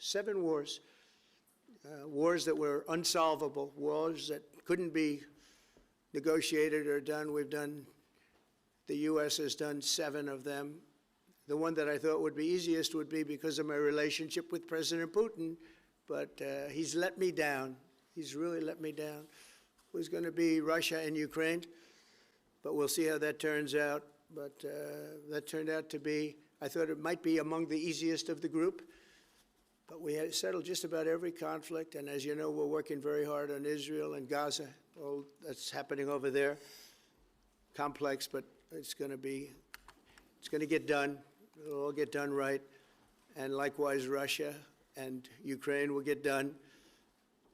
7 wars. Wars that were unsolvable, wars that couldn't be negotiated or done. The U.S. has done 7 of them. The one that I thought would be easiest would be because of my relationship with President Putin, but he's let me down. He's really let me down. It was going to be Russia and Ukraine, but we'll see how that turns out. But that turned out to be, I thought it might be among the easiest of the group. But we had settled just about every conflict, and as you know, we're working very hard on Israel and Gaza. All that's happening over there. Complex, but it's going to get done. It'll all get done right. And likewise, Russia and Ukraine will get done.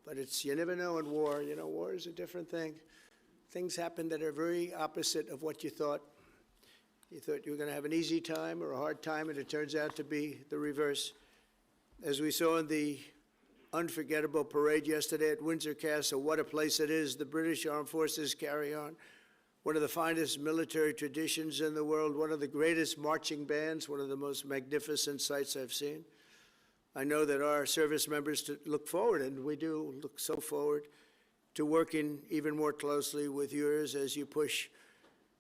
But you never know in war. You know, war is a different thing. Things happen that are very opposite of what you thought. You thought you were going to have an easy time or a hard time, and it turns out to be the reverse. As we saw in the unforgettable parade yesterday at Windsor Castle, what a place it is. The British Armed Forces carry on one of the finest military traditions in the world, one of the greatest marching bands, one of the most magnificent sights I've seen. I know that our service members look forward, and we do look so forward to working even more closely with yours as you push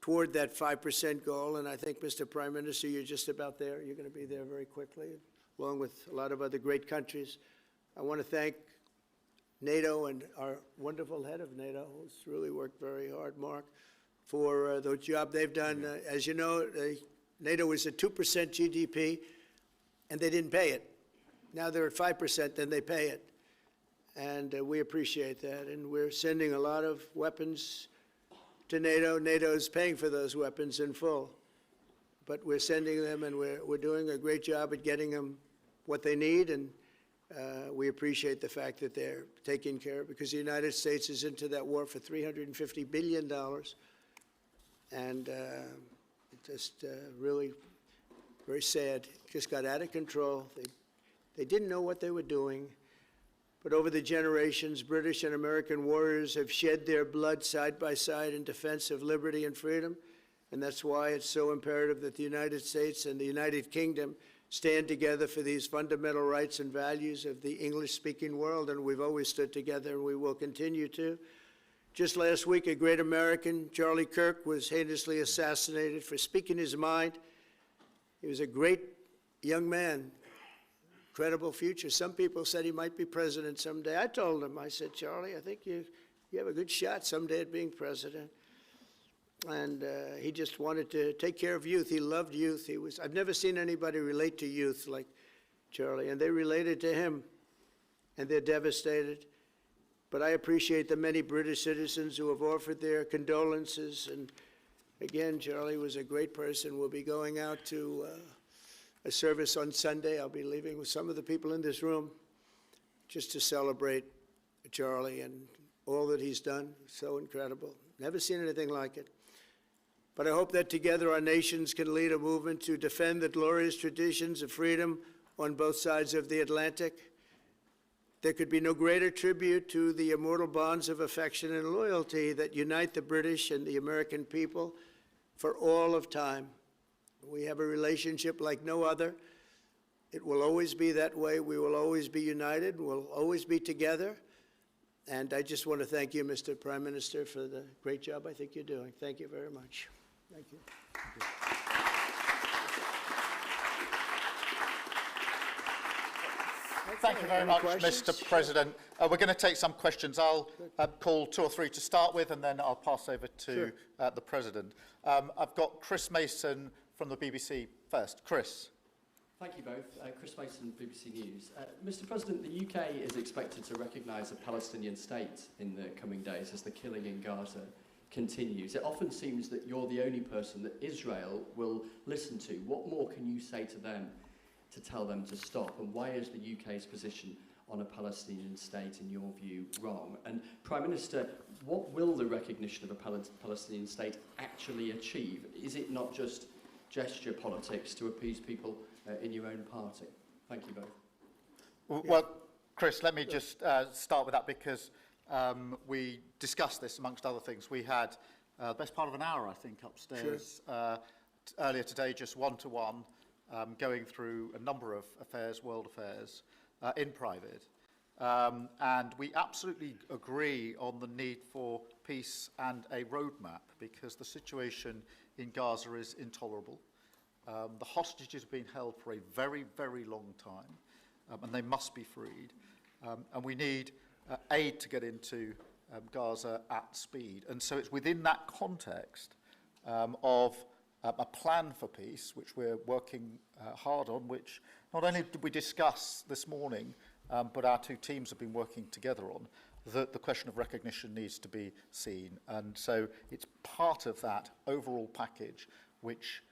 toward that 5% goal. And I think, Mr. Prime Minister, you're just about there. You're going to be there very quickly, along with a lot of other great countries. I want to thank NATO and our wonderful head of NATO, who's really worked very hard, Mark, for the job they've done. As you know, NATO was at 2% GDP, and they didn't pay it. Now they're at 5%, then they pay it. And we appreciate that. And we're sending a lot of weapons to NATO. NATO is paying for those weapons in full. But we're sending them, and we're doing a great job at getting them what they need. And we appreciate the fact that they're taking care of it, because the United States is into that war for $350 billion. And just really very sad. It just got out of control. They didn't know what they were doing. But over the generations, British and American warriors have shed their blood side by side in defense of liberty and freedom. And that's why it's so imperative that the United States and the United Kingdom stand together for these fundamental rights and values of the English-speaking world. And we've always stood together, and we will continue to. Just last week, a great American, Charlie Kirk, was heinously assassinated for speaking his mind. He was a great young man, incredible future. Some people said he might be president someday. I told him, I said, Charlie, I think you have a good shot someday at being president. And he just wanted to take care of youth. He loved youth. I've never seen anybody relate to youth like Charlie, and they related to him, and they're devastated. But I appreciate the many British citizens who have offered their condolences. And again, Charlie was a great person. We'll be going out to a service on Sunday. I'll be leaving with some of the people in this room just to celebrate Charlie and all that he's done. So incredible. Never seen anything like it. But I hope that together our nations can lead a movement to defend the glorious traditions of freedom on both sides of the Atlantic. There could be no greater tribute to the immortal bonds of affection and loyalty that unite the British and the American people for all of time. We have a relationship like no other. It will always be that way. We will always be united. We'll always be together. And I just want to thank you, Mr. Prime Minister, for the great job I think you're doing. Thank you very much. Thank you. Thank you. Thank you very much, Mr. President. We're going to take some questions. I'll pull 2 or 3 to start with, and then I'll pass over to the President. I've got Chris Mason from the BBC first. Chris. Thank you both. Chris Mason, BBC News. Mr. President, the UK is expected to recognise a Palestinian state in the coming days as the killing in Gaza continues. It often seems that you're the only person that Israel will listen to. What more can you say to them to tell them to stop? And why is the UK's position on a Palestinian state, in your view, wrong? And Prime Minister, what will the recognition of a Palestinian state actually achieve? Is it not just gesture politics to appease people in your own party? Thank you both. Well, Chris, let me just start with that, because we discussed this amongst other things. We had the best part of an hour, I think, upstairs earlier today, just one-to-one, going through a number of affairs, world affairs. in private. And we absolutely agree on the need for peace and a roadmap, because the situation in Gaza is intolerable. The hostages have been held for a very, very long time, and they must be freed. And we need aid to get into Gaza at speed. And so it's within that context of a plan for peace, which we're working hard on, which not only did we discuss this morning, but our two teams have been working together on, that the question of recognition needs to be seen. And so it's part of that overall package which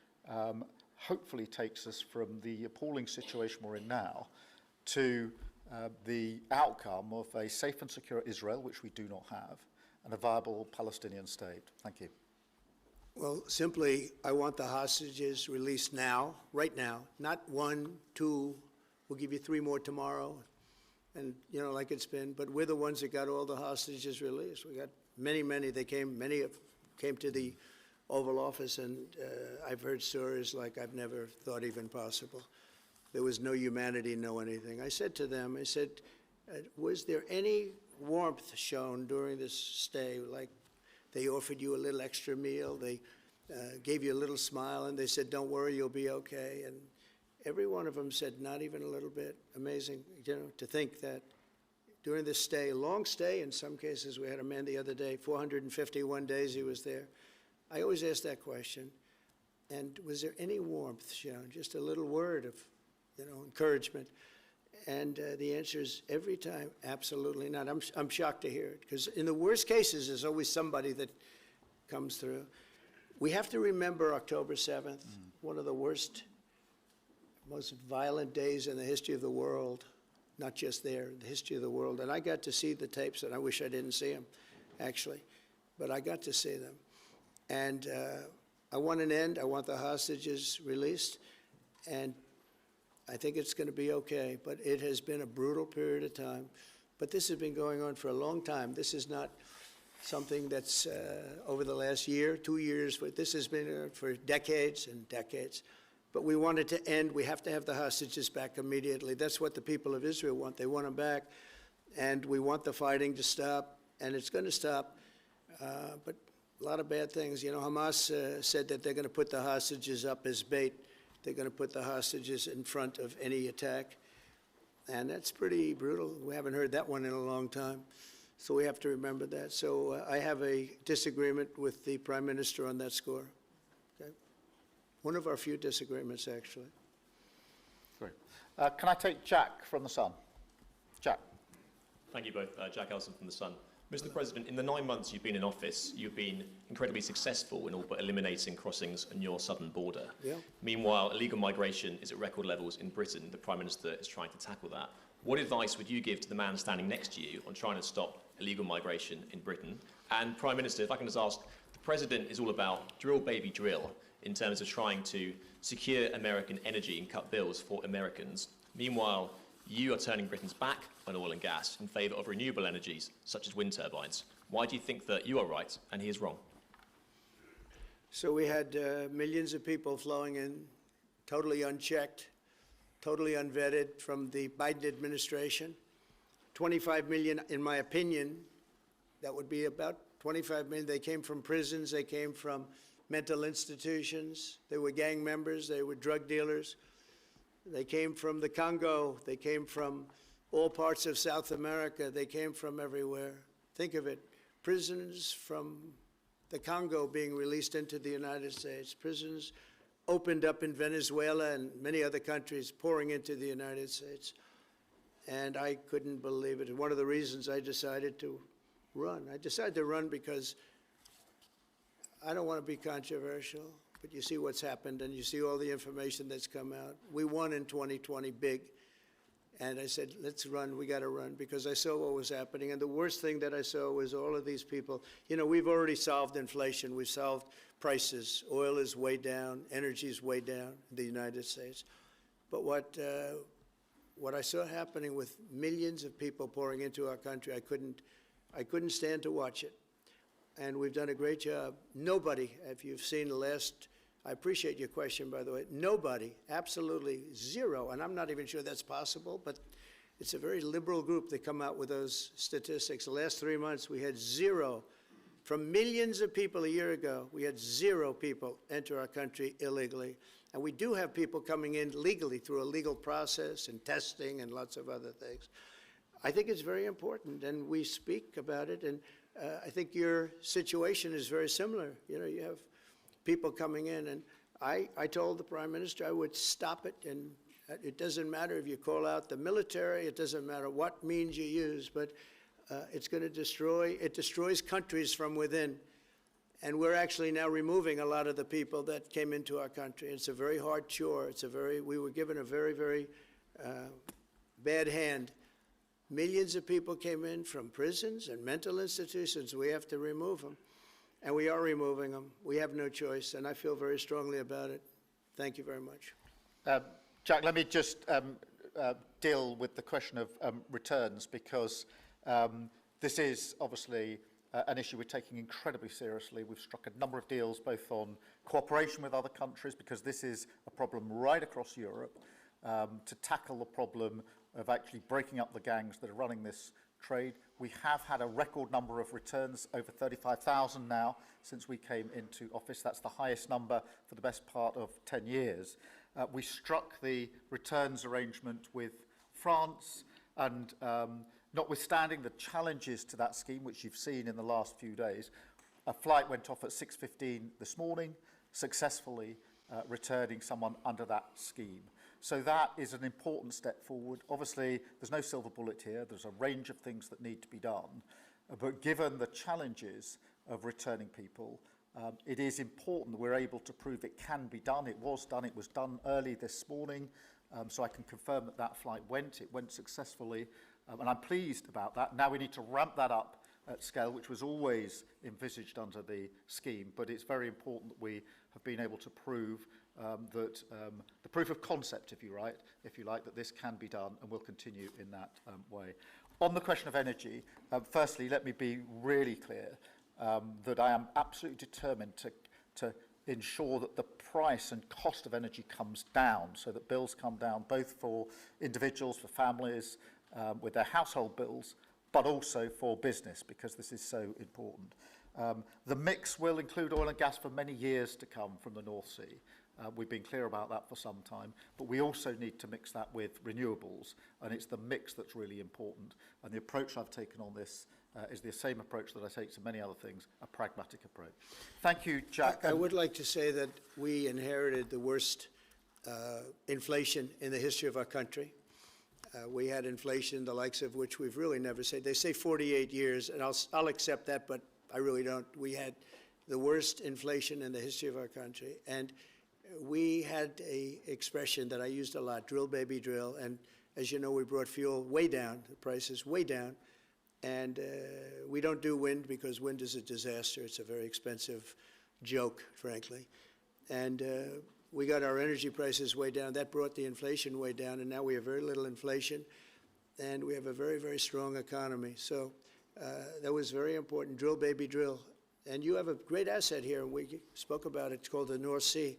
hopefully takes us from the appalling situation we're in now to the outcome of a safe and secure Israel, which we do not have, and a viable Palestinian state. Thank you. Well, simply, I want the hostages released now, right now, not 1, 2, we'll give you 3 more tomorrow, and, you know, like it's been, but we're the ones that got all the hostages released. We got many, many came to the Oval Office, and I've heard stories like I've never thought even possible. There was no humanity, no anything. I said to them, I said, was there any warmth shown during this stay? Like they offered you a little extra meal, they gave you a little smile, and they said, don't worry, you'll be okay. And every one of them said, not even a little bit. Amazing, you know, to think that during this stay, long stay in some cases. We had a man the other day, 451 days he was there. I always ask that question. And was there any warmth shown? Just a little word of, you know, encouragement. And the answer is every time, absolutely not. I'm shocked to hear it, because in the worst cases, there's always somebody that comes through. We have to remember October 7th, one of the worst, most violent days in the history of the world, not just there, the history of the world. And I got to see the tapes, and I wish I didn't see them, actually, but I got to see them. And I want an end. I want the hostages released, and I think it's going to be okay, but it has been a brutal period of time. But this has been going on for a long time. This is not something that's over the last year, 2 years, but this has been for decades and decades. But we want it to end. We have to have the hostages back immediately. That's what the people of Israel want. They want them back, and we want the fighting to stop, and it's going to stop. But a lot of bad things. You know, Hamas said that they're going to put the hostages up as bait. They're going to put the hostages in front of any attack. And that's pretty brutal. We haven't heard that one in a long time. So we have to remember that. So I have a disagreement with the Prime Minister on that score. Okay? One of our few disagreements, actually. Great. Can I take Jack from The Sun? Jack. Thank you both. Jack Elson from The Sun. Mr. President, in the 9 months you've been in office, you've been incredibly successful in all but eliminating crossings on your southern border. Yeah. Meanwhile, illegal migration is at record levels in Britain. The Prime Minister is trying to tackle that. What advice would you give to the man standing next to you on trying to stop illegal migration in Britain? And Prime Minister, if I can just ask, the President is all about drill, baby, drill in terms of trying to secure American energy and cut bills for Americans. Meanwhile, you are turning Britain's back on oil and gas in favour of renewable energies, such as wind turbines. Why do you think that you are right and he is wrong? So we had millions of people flowing in, totally unchecked, totally unvetted from the Biden administration. 25 million, in my opinion, that would be about 25 million. They came from prisons, they came from mental institutions, they were gang members, they were drug dealers. They came from the Congo. They came from all parts of South America. They came from everywhere. Think of it, prisoners from the Congo being released into the United States, prisons opened up in Venezuela and many other countries pouring into the United States. And I couldn't believe it. One of the reasons I decided to run. I decided to run because I don't want to be controversial. But you see what's happened, and you see all the information that's come out. We won in 2020 big, and I said, let's run, we got to run, because I saw what was happening. And the worst thing that I saw was all of these people. You know, we've already solved inflation. We've solved prices. Oil is way down. Energy is way down in the United States. But what I saw happening with millions of people pouring into our country, I couldn't stand to watch it. And we've done a great job. Nobody, if you've seen the last, I appreciate your question, by the way, nobody, absolutely zero, and I'm not even sure that's possible, but It's a very liberal group that come out with those statistics. The last 3 months, we had zero. From millions of people a year ago, we had 0 people enter our country illegally. And we do have people coming in legally through a legal process and testing and lots of other things. I think it's very important, and we speak about it. And I think your situation is very similar. You know, you have people coming in, and I told the Prime Minister I would stop it, and it doesn't matter if you call out the military, it doesn't matter what means you use, but it's going to destroys countries from within. And we're actually now removing a lot of the people that came into our country. It's a very hard chore. We were given a very, very bad hand. Millions of people came in from prisons and mental institutions. We have to remove them. And we are removing them. We have no choice, and I feel very strongly about it. Thank you very much. Jack, let me just deal with the question of returns, because this is obviously an issue we're taking incredibly seriously. We've struck a number of deals both on cooperation with other countries, because this is a problem right across Europe, to tackle the problem of actually breaking up the gangs that are running this trade. We have had a record number of returns, over 35,000 now since we came into office. That's the highest number for the best part of 10 years. We struck the returns arrangement with France, and notwithstanding the challenges to that scheme, which you've seen in the last few days, a flight went off at 6:15 this morning, successfully returning someone under that scheme. So that is an important step forward. Obviously, there's no silver bullet here. There's a range of things that need to be done. But given the challenges of returning people, it is important that we're able to prove it can be done. It was done. It was done early this morning. So I can confirm that that flight went. It went successfully. And I'm pleased about that. Now we need to ramp that up at scale, which was always envisaged under the scheme. But it's very important that we have been able to prove that the proof of concept, if you like, that this can be done, and will continue in that way. On the question of energy, firstly, let me be really clear that I am absolutely determined to ensure that the price and cost of energy comes down, so that bills come down both for individuals, for families, with their household bills, but also for business, because this is so important. The mix will include oil and gas for many years to come from the North Sea. We've been clear about that for some time, but we also need to mix that with renewables, and it's the mix that's really important. And the approach I've taken on this is the same approach that I take to many other things, a pragmatic approach. Thank you, Jack. I would like to say that we inherited the worst inflation in the history of our country. We had inflation, the likes of which we've really never seen. They say 48 years, and I'll accept that, but I really don't. We had the worst inflation in the history of our country. And we had a expression that I used a lot, drill, baby, drill. And as you know, we brought fuel way down, the prices way down. And we don't do wind, because wind is a disaster. It's a very expensive joke, frankly. And we got our energy prices way down. That brought the inflation way down, and now we have very little inflation, and we have a very, very strong economy. So that was very important. Drill, baby, drill. And you have a great asset here, and we spoke about it. It's called the North Sea.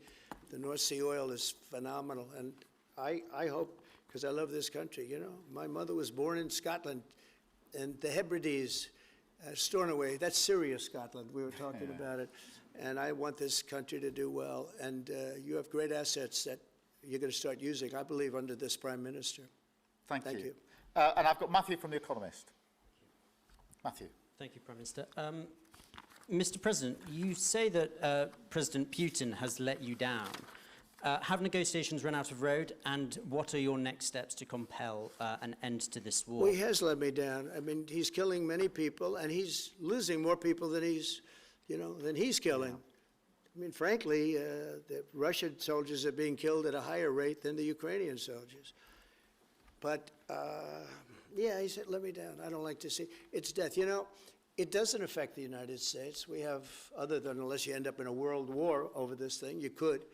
The North Sea oil is phenomenal, and I hope, because I love this country, you know. My mother was born in Scotland, and the Hebrides, Stornoway, that's serious Scotland. We were talking about it. And I want this country to do well. And you have great assets that you're going to start using, I believe, under this Prime Minister. Thank you. And I've got Matthew from The Economist. Matthew. Thank you, Prime Minister. Mr. President, you say that President Putin has let you down. Have negotiations run out of road, and what are your next steps to compel an end to this war? Well, he has let me down. I mean, he's killing many people, and he's losing more people than he's killing. Yeah. I mean, frankly, the Russian soldiers are being killed at a higher rate than the Ukrainian soldiers. But, yeah, he said, let me down. I don't like to see. It's death. You know, it doesn't affect the United States. We have, other than unless you end up in a world war over this thing, you could.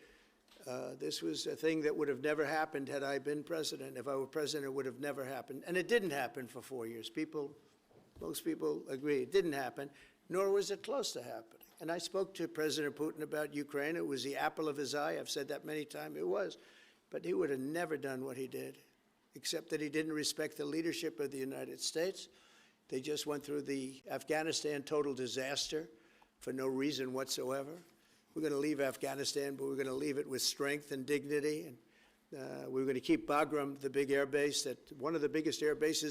This was a thing that would have never happened had I been president. If I were president, it would have never happened. And it didn't happen for 4 years. Most people agree it didn't happen, nor was it close to happening. And I spoke to President Putin about Ukraine. It was the apple of his eye. I've said that many times. It was. But he would have never done what he did except that he didn't respect the leadership of the United States. They just went through the Afghanistan total disaster for no reason whatsoever. We're going to leave Afghanistan, but we're going to leave it with strength and dignity. And we're going to keep Bagram, the big air base, one of the biggest air bases